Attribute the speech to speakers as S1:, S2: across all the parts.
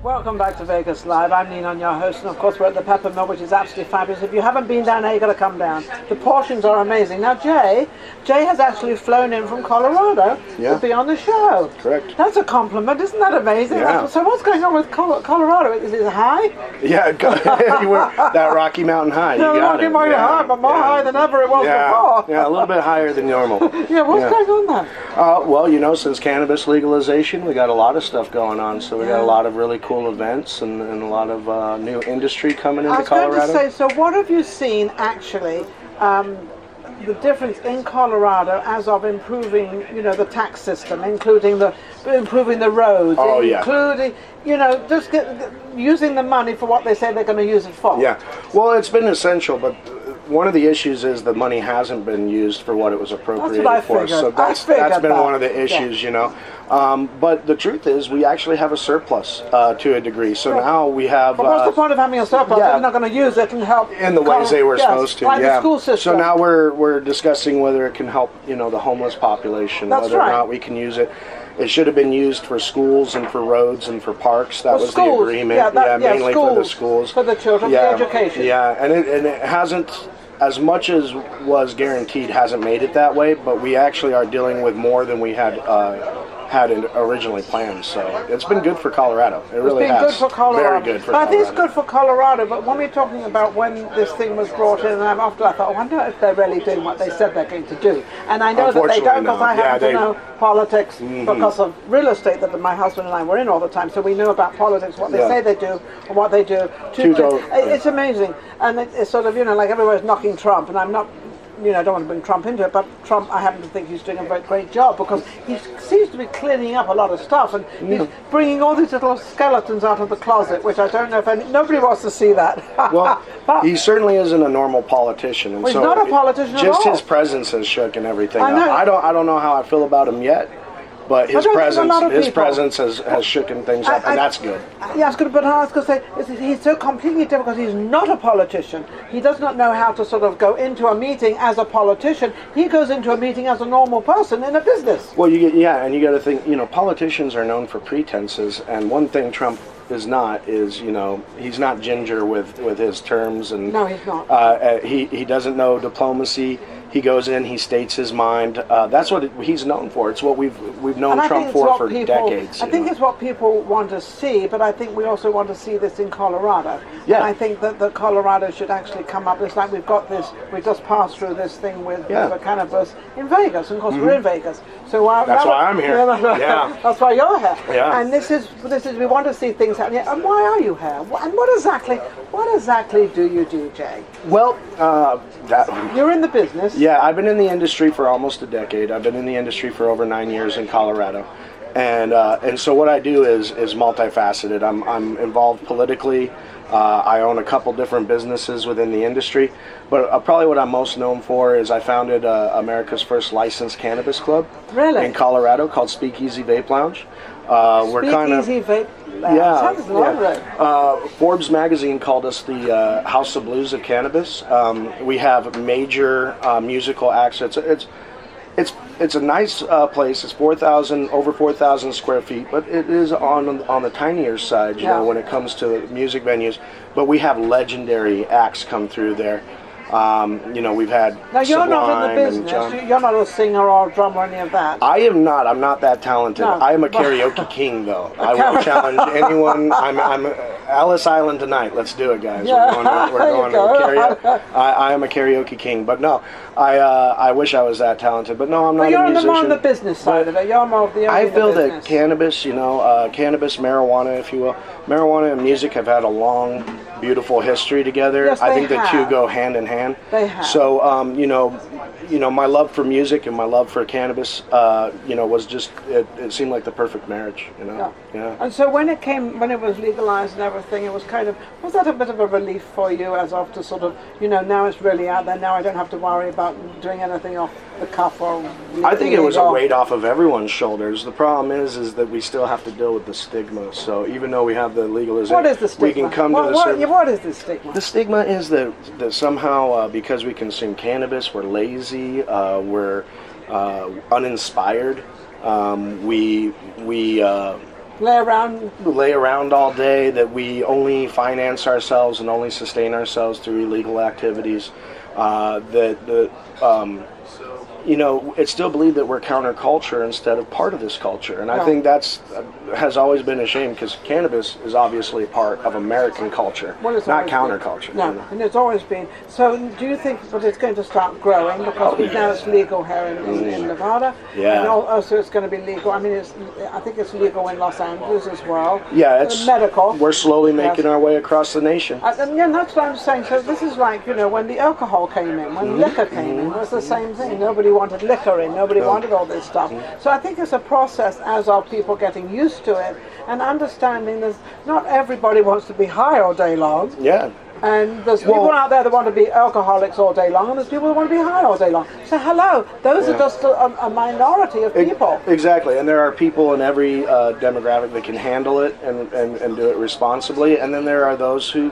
S1: Welcome back to Vegas Live. I'm Ninon, your host, and of course we're at the Pepper Mill, which is absolutely fabulous. If you haven't been down there, you've got to come down. The portions are amazing. Now, Jay has actually flown in from Colorado to be on the show.
S2: Correct.
S1: That's a compliment. Isn't that amazing?
S2: Yeah.
S1: So what's going on with Colorado? Is it high?
S2: Yeah, that Rocky Mountain High.
S1: No, Rocky Mountain High, but more high than ever it was before.
S2: Yeah, a little bit higher than normal.
S1: What's going on there?
S2: Well, since cannabis legalization, we got a lot of stuff going on. So we got a lot of really cool events and a lot of new industry coming into Colorado.
S1: I was going to say, so what have you seen actually, the difference in Colorado as of improving, the tax system, improving the roads, including, just using the money for what they say they're going to use it for?
S2: Yeah, well, it's been essential, but one of the issues is the money hasn't been used for what it was appropriated for. So that's been one of the issues, But the truth is, we actually have a surplus to a degree. So now we have.
S1: But what's the point of having a surplus if you're not going to use it and help
S2: in the ways they were supposed to?
S1: Like the school system.
S2: So now we're discussing whether it can help, the homeless population, whether or not we can use it. It should have been used for schools and for roads and for parks. That was the agreement. Mainly for the schools,
S1: for the children, for education.
S2: Yeah, and it hasn't, as much as was guaranteed, hasn't made it that way. But we actually are dealing with more than we had originally planned. So it's been good for Colorado. It really has.
S1: It's been good for Colorado.
S2: Very good for Colorado.
S1: I think it's good for Colorado. But when we're talking about when this thing was brought in, and after I thought, I wonder if they're really doing what they said they're going to do. And I know that they don't, because I happen to know politics because of real estate that my husband and I were in all the time. So we know about politics, what they say they do, and what they do. It's amazing. And it's sort of, like everybody's knocking Trump, and I'm not. I don't want to bring Trump into it, but Trump, I happen to think he's doing a very great job because he seems to be cleaning up a lot of stuff, and he's bringing all these little skeletons out of the closet, which I don't know if nobody wants to see that.
S2: Well, he certainly isn't a normal politician, and
S1: he's not a politician at all.
S2: Just his presence has shaken everything up. I don't know how I feel about him yet. But his presence has shooken things up, and that's good.
S1: Yeah, it's good. But I was going to say, he's so completely different because he's not a politician. He does not know how to sort of go into a meeting as a politician. He goes into a meeting as a normal person in a business.
S2: Well, and you got to think, politicians are known for pretenses, and one thing Trump is not is, he's not ginger with his terms, and
S1: no, he's not.
S2: He doesn't know diplomacy. He goes in, he states his mind. That's what he's known for. It's what we've known Trump for decades.
S1: I think it's what people want to see, but I think we also want to see this in Colorado.
S2: Yeah.
S1: And I think that Colorado should actually come up. It's like we just passed through this thing with cannabis in Vegas, and of course we're in Vegas. So
S2: that's why I'm here.
S1: That's why you're here.
S2: Yeah.
S1: And this is we want to see things happen. And why are you here? And what exactly do you do, Jay?
S2: Well,
S1: you're in the business.
S2: Yeah, I've been in the industry for almost a decade. I've been in the industry for over 9 years in Colorado, and so what I do is multifaceted. I'm involved politically. I own a couple different businesses within the industry, but probably what I'm most known for is I founded America's first licensed cannabis club in Colorado called Speak Easy Vape Lounge.
S1: Easy Vape Lounge.
S2: Forbes magazine called us the House of Blues of Cannabis. We have major musical acts. It's a nice place. It's over 4,000 square feet, but it is on the tinier side, when it comes to music venues. But we have legendary acts come through there. We've had
S1: now you're not in the business. You're not a singer or a drummer or any of that.
S2: I am not. I'm not that talented. No. I am a karaoke king, though. I will challenge anyone. I'm Ellis Island tonight. Let's do it, guys.
S1: Yeah.
S2: We're going to karaoke. I am a karaoke king, but no. I wish I was that talented, but no, I'm not a musician.
S1: You're more on the business side of it. You're more of the
S2: I feel that cannabis, cannabis, marijuana, if you will, marijuana and music have had a long, beautiful history together.
S1: Yes,
S2: I think the two go hand in hand.
S1: They have.
S2: So, my love for music and my love for cannabis, was just it seemed like the perfect marriage. Yeah.
S1: And so when it was legalized and everything, was that a bit of a relief for you as of to sort of, now it's really out there. Now I don't have to worry about doing anything off the cuff or.
S2: I think it was a weight off of everyone's shoulders. The problem is that we still have to deal with the stigma. So even though we have the legalization,
S1: what is the stigma?
S2: We can come to the
S1: what is the stigma?
S2: The stigma is that somehow because we consume cannabis, we're lazy, we're uninspired. We lay around all day, that we only finance ourselves and only sustain ourselves through illegal activities, it's still believed that we're counterculture instead of part of this culture. And I think that's has always been a shame, because cannabis is obviously a part of American culture, not counterculture.
S1: No, and it's always been. So do you think that it's going to start growing, because now it's legal here in Nevada?
S2: Yeah.
S1: And also it's going to be legal. I mean, I think it's legal in Los Angeles as well.
S2: Yeah, it's
S1: medical.
S2: We're slowly making our way across the nation.
S1: And that's what I'm saying. So this is like, when the alcohol came in, when liquor came in, it was the same thing. Nobody wanted liquor in. Nobody wanted all this stuff. So I think it's a process, as are people getting used to it and understanding that not everybody wants to be high all day long.
S2: Yeah.
S1: And there's people out there that want to be alcoholics all day long, and there's people that want to be high all day long. So hello, those are just a minority of people.
S2: Exactly, and there are people in every demographic that can handle it and do it responsibly, and then there are those who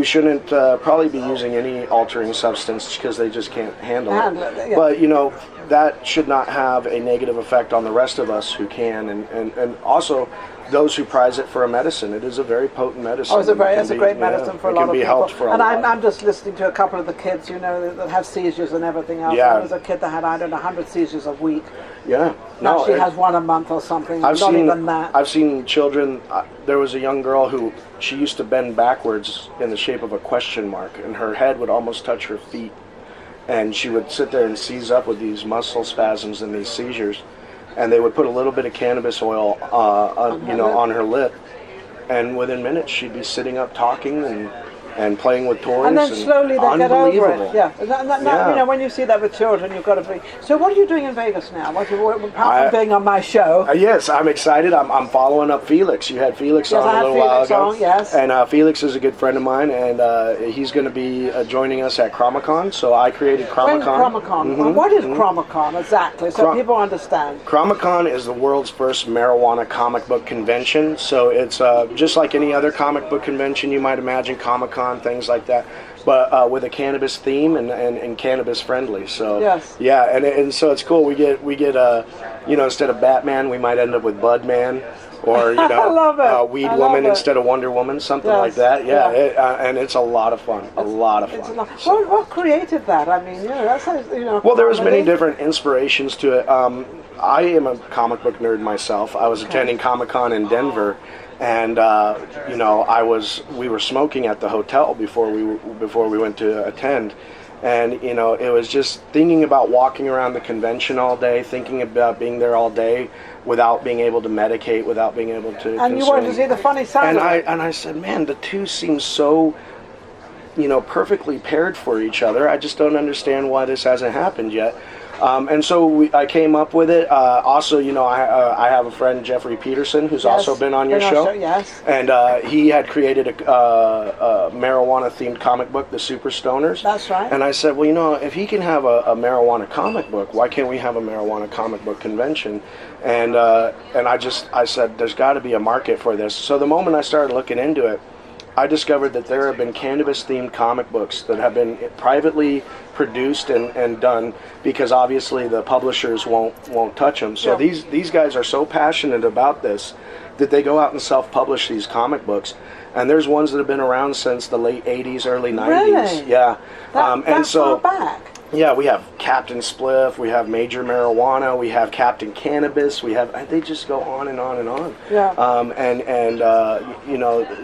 S2: shouldn't probably be using any altering substance because they just can't handle it. Yeah. But that should not have a negative effect on the rest of us who can, and also those who prize it for a medicine. It is a very potent medicine.
S1: Oh, it's a great medicine for a lot of people. And I'm just listening to a couple of the kids, that have seizures and everything else.
S2: Yeah.
S1: There was a kid that had, 100 seizures a week.
S2: Yeah.
S1: Now she has one a month or something. Even that.
S2: I've seen children. There was a young girl who, she used to bend backwards in the shape of a question mark, and her head would almost touch her feet. And she would sit there and seize up with these muscle spasms and these seizures. And they would put a little bit of cannabis oil, on her lip, and within minutes she'd be sitting up talking and playing with toys.
S1: And then slowly they get over it. Yeah. When you see that with children, you've got to be. So what are you doing in Vegas now? Apart from being on my show?
S2: Yes, I'm excited. I'm following up Felix. You had Felix on a little while ago.
S1: Yes.
S2: And Felix is a good friend of mine, and he's going to be joining us at Chromicon. So I created Chromicon.
S1: Chromicon. What is Chromicon exactly? So people understand.
S2: Chromicon is the world's first marijuana comic book convention. So it's just like any other comic book convention you might imagine, Comic-Con, things like that, but with a cannabis theme and cannabis friendly. So and so it's cool. We get instead of Batman, we might end up with Budman, or Weed Woman instead of Wonder Woman, something like that. And it's a lot of fun.
S1: What created that? I mean, that's
S2: well, there was many different inspirations to it. I am a comic book nerd myself. I was attending Comic-Con in Denver. And we were smoking at the hotel before we went to attend, and it was just thinking about walking around the convention all day, thinking about being there all day without being able to medicate, without being able to
S1: and
S2: consume.
S1: You wanted to see the funny side.
S2: And I said, man, the two seem so perfectly paired for each other. I just don't understand why this hasn't happened yet. And so I came up with it. Also, I have a friend, Jeffrey Peterson, who's also been on your show.
S1: Yes.
S2: And he had created a marijuana-themed comic book, The Super Stoners.
S1: That's right.
S2: And I said, well, if he can have a marijuana comic book, why can't we have a marijuana comic book convention? And I said, there's got to be a market for this. So the moment I started looking into it, I discovered that there have been cannabis-themed comic books that have been privately produced and done, because obviously the publishers won't touch them. So these guys are so passionate about this that they go out and self-publish these comic books. And there's ones that have been around since the late 80s, early 90s.
S1: Really?
S2: Yeah.
S1: That's far back.
S2: Yeah, we have Captain Spliff, we have Major Marijuana, we have Captain Cannabis, they just go on and on and on.
S1: Yeah.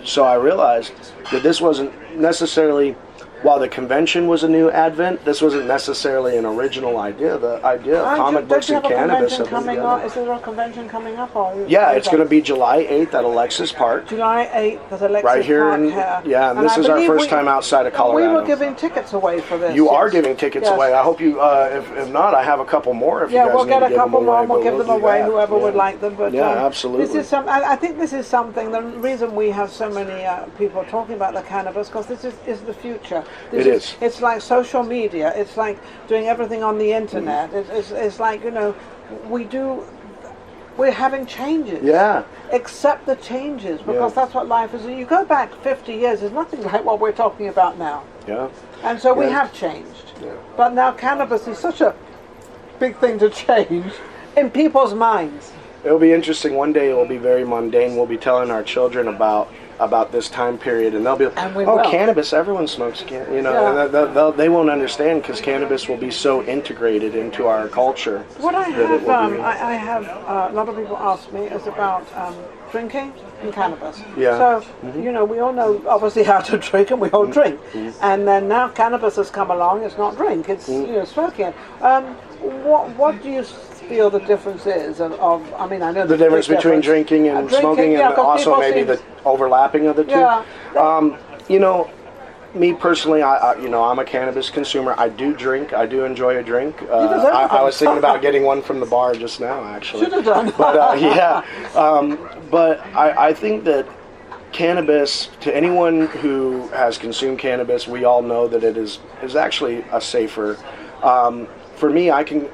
S2: So I realized that this wasn't necessarily, while the convention was a new advent, this wasn't necessarily an original idea. The idea of comic books and cannabis have been together.
S1: Is there a convention coming up?
S2: Yeah, it's going to be July 8th at Alexis Park.
S1: July 8th at Alexis
S2: right here
S1: Park.
S2: And this is our first time outside of Colorado.
S1: We were giving tickets away for this.
S2: You are giving tickets away. I hope you, if not, I have a couple more if you guys
S1: we'll
S2: need
S1: get
S2: to
S1: a couple more and we'll give them away, whoever would like them. But,
S2: absolutely.
S1: This is I think this is something, the reason we have so many people talking about the cannabis, because this is the future.
S2: It is.
S1: It's like social media. It's like doing everything on the internet. It's like, we're having changes.
S2: Yeah.
S1: Accept the changes, because that's what life is. You go back 50 years, there's nothing like what we're talking about now.
S2: Yeah.
S1: And so we have changed.
S2: Yeah.
S1: But now cannabis is such a big thing to change in people's minds.
S2: it'll be interesting. One day it will be very mundane. We'll be telling our children about this time period, and they'll be like, cannabis, everyone smokes cannabis, you know, and they won't understand because cannabis will be so integrated into our culture.
S1: What I have a lot of people ask me is about drinking and cannabis.
S2: Yeah.
S1: So, you know, we all know obviously how to drink, and we all drink. And then now cannabis has come along, it's not drink, it's, you know, smoking. What do you feel the difference is I mean, I know
S2: the difference between drinking and smoking, and also maybe the overlapping of the two.
S1: Yeah.
S2: You know, me personally, you know, I'm a cannabis consumer. I do drink. I do enjoy a drink. I was thinking about getting one from the bar just now, actually.
S1: Should have done.
S2: But yeah, but I think that cannabis, to anyone who has consumed cannabis, we all know that it is actually a safer. For me, I can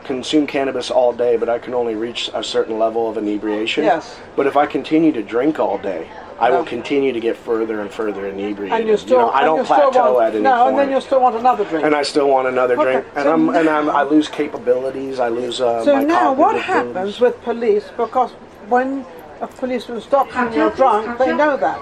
S2: consume cannabis all day, but I can only reach a certain level of inebriation.
S1: Yes.
S2: But if I continue to drink all day, I will continue to get further and further inebriated.
S1: And you still,
S2: you know, I don't plateau at any point.
S1: and then you still want another drink.
S2: And I still want another drink. And I lose capabilities. I lose my
S1: So now, what
S2: cognitive
S1: happens
S2: abilities.
S1: with police? Because when a policeman stops you and you're drunk, they know that.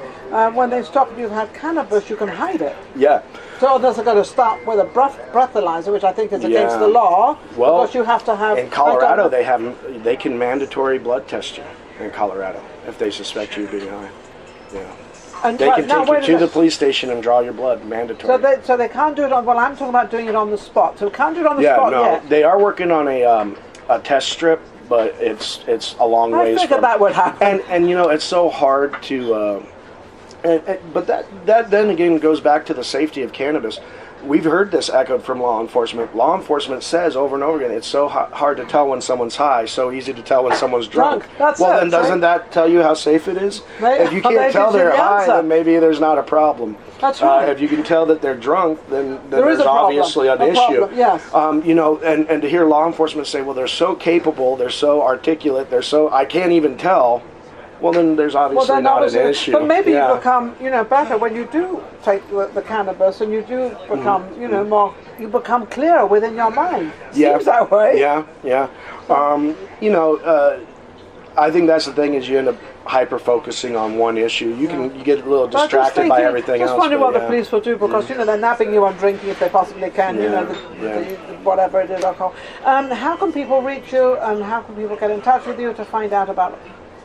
S1: When they stop you, you've had cannabis, you can hide it.
S2: Yeah.
S1: So does it got to start with a breathalyzer, which I think is against the law?
S2: Well,
S1: because you have to have.
S2: In Colorado, they can mandatory blood test you in Colorado if they suspect you being high. Yeah.
S1: And
S2: they can take you to the police station and draw your blood, mandatory.
S1: So they can't do it on. Well, I'm talking about doing it on the spot. So we can't do it on the spot yet.
S2: They are working on a test strip, but it's a long ways.
S1: I figured that would happen.
S2: And you know, it's so hard to. But that then again goes back to the safety of cannabis. We've heard this echoed from law enforcement. Law enforcement says over and over again, it's so hard to tell when someone's high, so easy to tell when someone's drunk. Then doesn't that tell you how safe it is?
S1: If
S2: you can't tell they're high, then maybe there's not a problem.
S1: That's right.
S2: If you can tell that they're drunk, then there's
S1: is
S2: obviously an issue.
S1: Problem, yes.
S2: You know, and to hear law enforcement say, well, they're so capable, they're so articulate, I can't even tell. Well, then there's obviously not an issue.
S1: But maybe you become, you know, better when you do take the cannabis, and you do become, you know, more. You become clearer within your mind. Seems that way.
S2: Yeah. You know, I think that's the thing is you end up hyper focusing on one issue. You get a little distracted by everything else.
S1: Just wondering what the police will do because you know they're nabbing you on drinking if they possibly can. You know, whatever it is, alcohol. How can people reach you, and how can people get in touch with you to find out about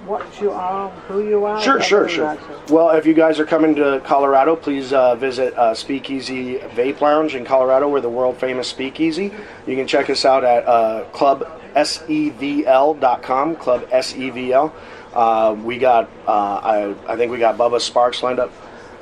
S1: what you are, who you are?
S2: Sure. Well, if you guys are coming to Colorado, please visit Speak Easy Vape Lounge in Colorado. We're the world famous Speak Easy. You can check us out at Club SEVL.com, Club SEVL. We got, I think we got Bubba Sparxxx lined up.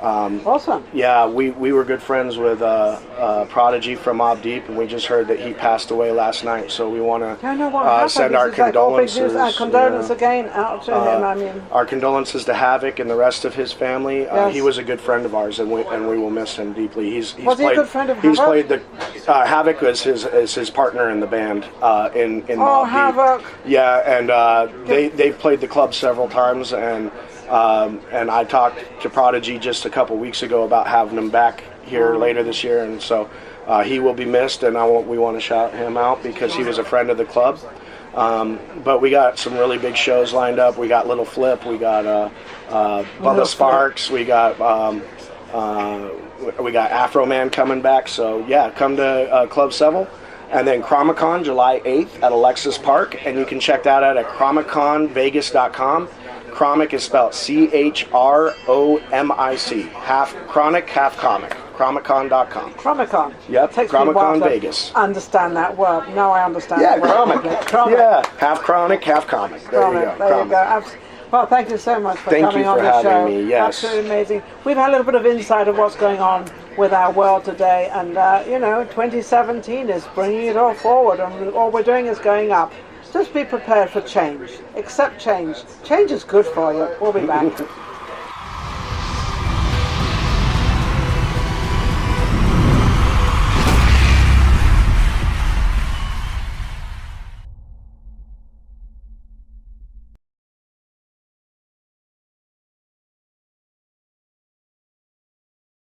S1: Awesome.
S2: Yeah, we were good friends with Prodigy from Mobb Deep, and we just heard that he passed away last night. So we want to send our condolences.
S1: Condolences again out to him. I mean,
S2: our condolences to Havoc and the rest of his family. He was a good friend of ours, and we will miss him deeply.
S1: Was he a good friend of Havoc?
S2: He's played the Havoc is his partner in the band in Mobb Deep.
S1: Havoc.
S2: Yeah, and they've played the club several times, and I talked to Prodigy just a couple weeks ago about having him back here later this year, and so he will be missed, and we want to shout him out because he was a friend of the club. But we got some really big shows lined up. We got Lil Flip, we got Bubba Sparxxx, we got Afro Man coming back. So yeah, come to Club SEVL. And then Chromic Con July 8th at Alexis Park, and you can check that out at chromicconvegas.com. Chromic is spelled CHROMIC. Half chronic, half comic. Chromiccon.com.
S1: Chromicon.
S2: Yep. Chromicon Vegas.
S1: Understand that word. Now I understand.
S2: Yeah,
S1: that word.
S2: Chromic. Yeah, half chronic, half comic. There you go.
S1: There you go. Well, thank you so much for coming on the show.
S2: Thank you for having me. Yes.
S1: Absolutely amazing. We've had a little bit of insight of what's going on with our world today, and you know, 2017 is bringing it all forward, and all we're doing is going up. Just be prepared for change. Accept change. Change is good for you. We'll be back.